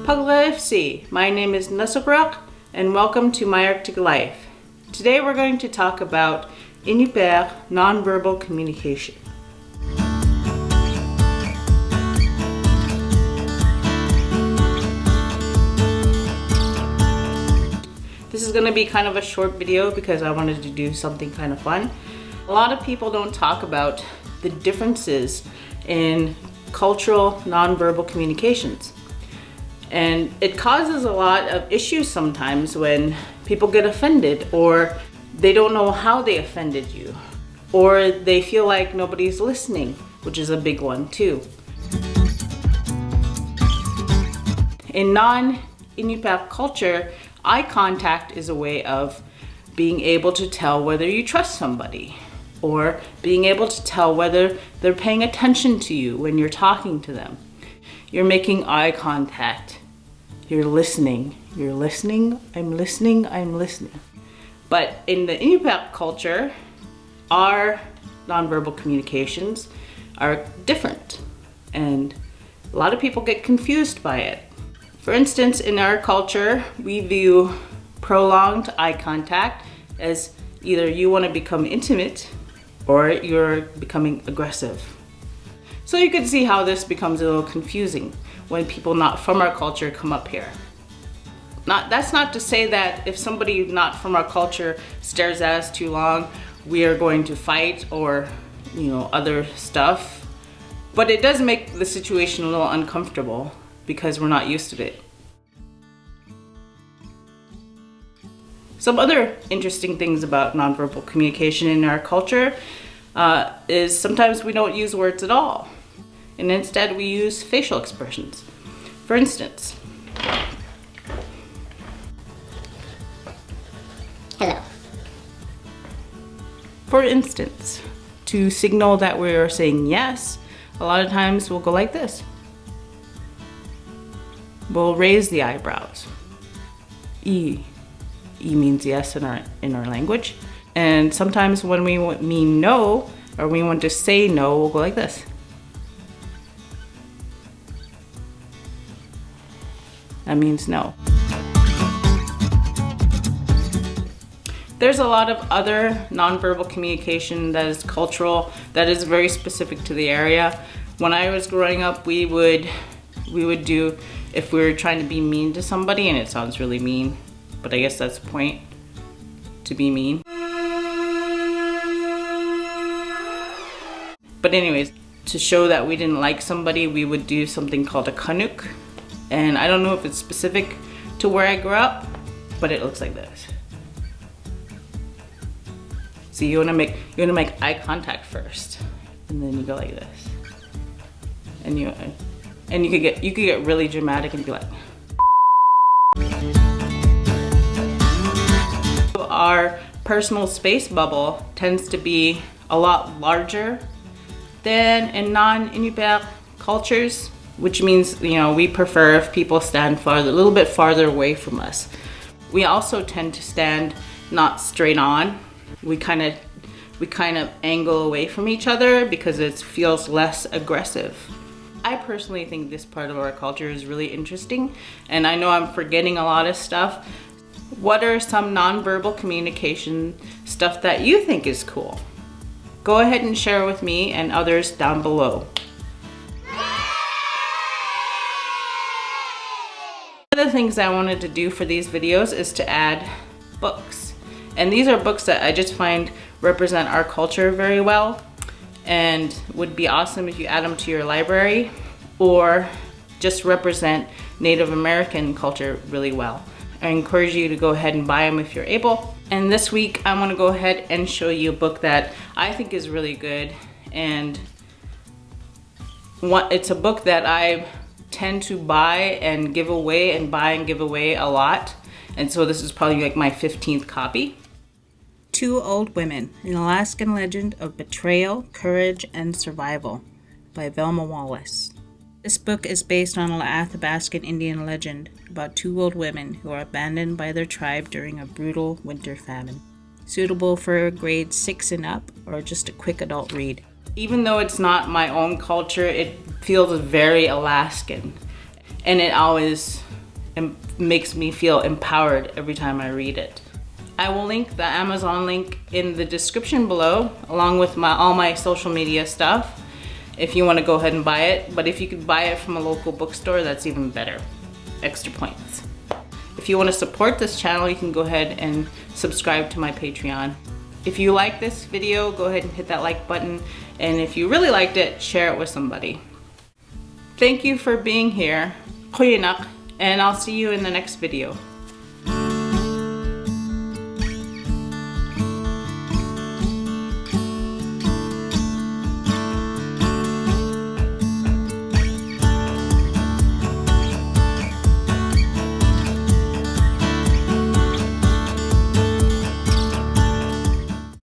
Paglifsi. My name is Nasugraq and welcome to My Arctic Life. Today we're going to talk about Inupiaq nonverbal communication. This is going to be kind of a short video because I wanted to do something kind of fun. A lot of people don't talk about the differences in cultural nonverbal communications. And it causes a lot of issues sometimes when people get offended, or they don't know how they offended you, or they feel like nobody's listening, which is a big one too. In non-Inupiaq culture, eye contact is a way of being able to tell whether you trust somebody, or being able to tell whether they're paying attention to you when you're talking to them. You're making eye contact. You're listening. You're listening. I'm listening. I'm listening. But in the Inupiaq culture, our nonverbal communications are different, and a lot of people get confused by it. For instance, in our culture, we view prolonged eye contact as either you want to become intimate or you're becoming aggressive. So you can see how this becomes a little confusing when people not from our culture come up here. That's not to say that if somebody not from our culture stares at us too long, we are going to fight or, other stuff. But it does make the situation a little uncomfortable because we're not used to it. Some other interesting things about nonverbal communication in our culture is sometimes we don't use words at all, and instead we use facial expressions. For instance, hello. For instance, to signal that we're saying yes, a lot of times we'll go like this. We'll raise the eyebrows. E means yes in our language. And sometimes when we mean no, or we want to say no, we'll go like this. That means no. There's a lot of other nonverbal communication that is cultural, that is very specific to the area. When I was growing up, we would do, if we were trying to be mean to somebody, and it sounds really mean, but I guess that's the point, to be mean. But anyways, to show that we didn't like somebody, we would do something called a Canuck. And I don't know if it's specific to where I grew up, but it looks like this. So you wanna make eye contact first, and then you go like this. And you could get really dramatic and be like. Our personal space bubble tends to be a lot larger than in non-Inupiaq cultures, which means, we prefer if people stand a little bit farther away from us. We also tend to stand not straight on. We kind of angle away from each other because it feels less aggressive. I personally think this part of our culture is really interesting, and I know I'm forgetting a lot of stuff. What are some nonverbal communication stuff that you think is cool? Go ahead and share with me and others down below. One of the things I wanted to do for these videos is to add books. And these are books that I just find represent our culture very well, and would be awesome if you add them to your library, or just represent Native American culture really well. I encourage you to go ahead and buy them if you're able. And this week I want to go ahead and show you a book that I think is really good, and it's a book that I tend to buy and give away a lot, and so this is probably like my 15th copy. Two Old Women, an Alaskan Legend of Betrayal, Courage, and Survival by Velma Wallace. This book is based on an Athabascan Indian legend about two old women who are abandoned by their tribe during a brutal winter famine. Suitable for grades 6 and up, or just a quick adult read. Even though it's not my own culture, it feels very Alaskan. And it always makes me feel empowered every time I read it. I will link the Amazon link in the description below, along with all my social media stuff, if you want to go ahead and buy it. But if you could buy it from a local bookstore, that's even better. Extra points. If you want to support this channel, you can go ahead and subscribe to my Patreon. If you like this video, go ahead and hit that like button. And if you really liked it, share it with somebody. Thank you for being here. Canuck, and I'll see you in the next video.